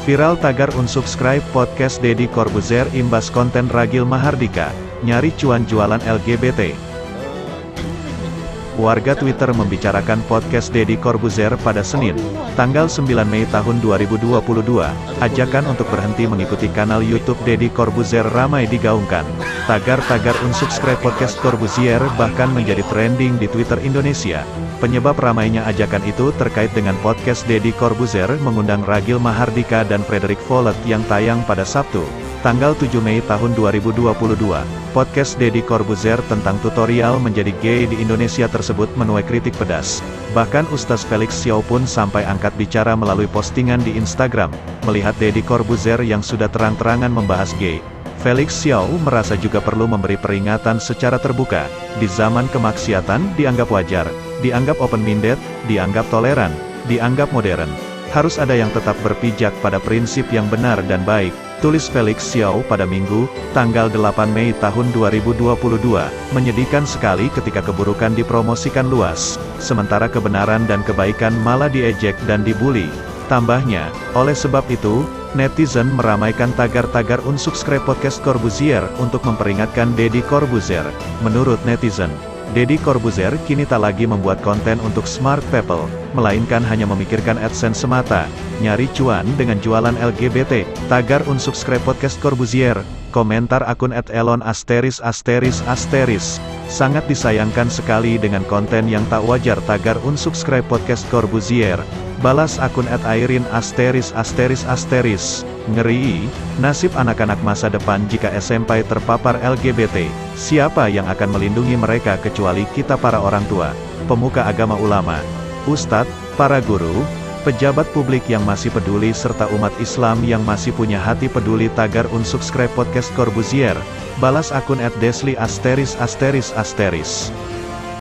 Viral tagar unsubscribe podcast Deddy Corbuzier imbas konten Ragil Mahardika, nyari cuan jualan LGBT. Warga Twitter membicarakan podcast Deddy Corbuzier pada Senin, tanggal 9 Mei tahun 2022. Ajakan untuk berhenti mengikuti kanal YouTube Deddy Corbuzier ramai digaungkan. Tagar-tagar unsubscribe podcast Corbuzier bahkan menjadi trending di Twitter Indonesia. Penyebab ramainya ajakan itu terkait dengan podcast Deddy Corbuzier mengundang Ragil Mahardika dan Frederick Vollet yang tayang pada Sabtu, tanggal 7 Mei tahun 2022. Podcast Deddy Corbuzier tentang tutorial menjadi gay di Indonesia tersebut menuai kritik pedas. Bahkan Ustaz Felix Xiao pun sampai angkat bicara melalui postingan di Instagram, melihat Deddy Corbuzier yang sudah terang-terangan membahas gay. Felix Xiao merasa juga perlu memberi peringatan secara terbuka. Di zaman kemaksiatan dianggap wajar, dianggap open-minded, dianggap toleran, dianggap modern. Harus ada yang tetap berpijak pada prinsip yang benar dan baik, tulis Felix Xiao pada Minggu, tanggal 8 Mei tahun 2022. Menyedihkan sekali ketika keburukan dipromosikan luas, sementara kebenaran dan kebaikan malah diejek dan dibully. Tambahnya, oleh sebab itu, netizen meramaikan tagar-tagar unsubscribe podcast Corbuzier untuk memperingatkan Deddy Corbuzier. Menurut netizen, Deddy Corbuzier kini tak lagi membuat konten untuk smart people, melainkan hanya memikirkan AdSense semata, nyari cuan dengan jualan LGBT. Tagar unsubscribe podcast Corbuzier, komentar akun @elon****. Sangat disayangkan sekali dengan konten yang tak wajar. Tagar unsubscribe podcast Corbuzier, balas akun @airin****. Ngeri, nasib anak-anak masa depan jika SMP terpapar LGBT. Siapa yang akan melindungi mereka kecuali kita para orang tua, pemuka agama, ulama, ustadz, para guru, pejabat publik yang masih peduli serta umat Islam yang masih punya hati peduli. Tagar unsubscribe podcast Corbuzier, balas akun @desli****.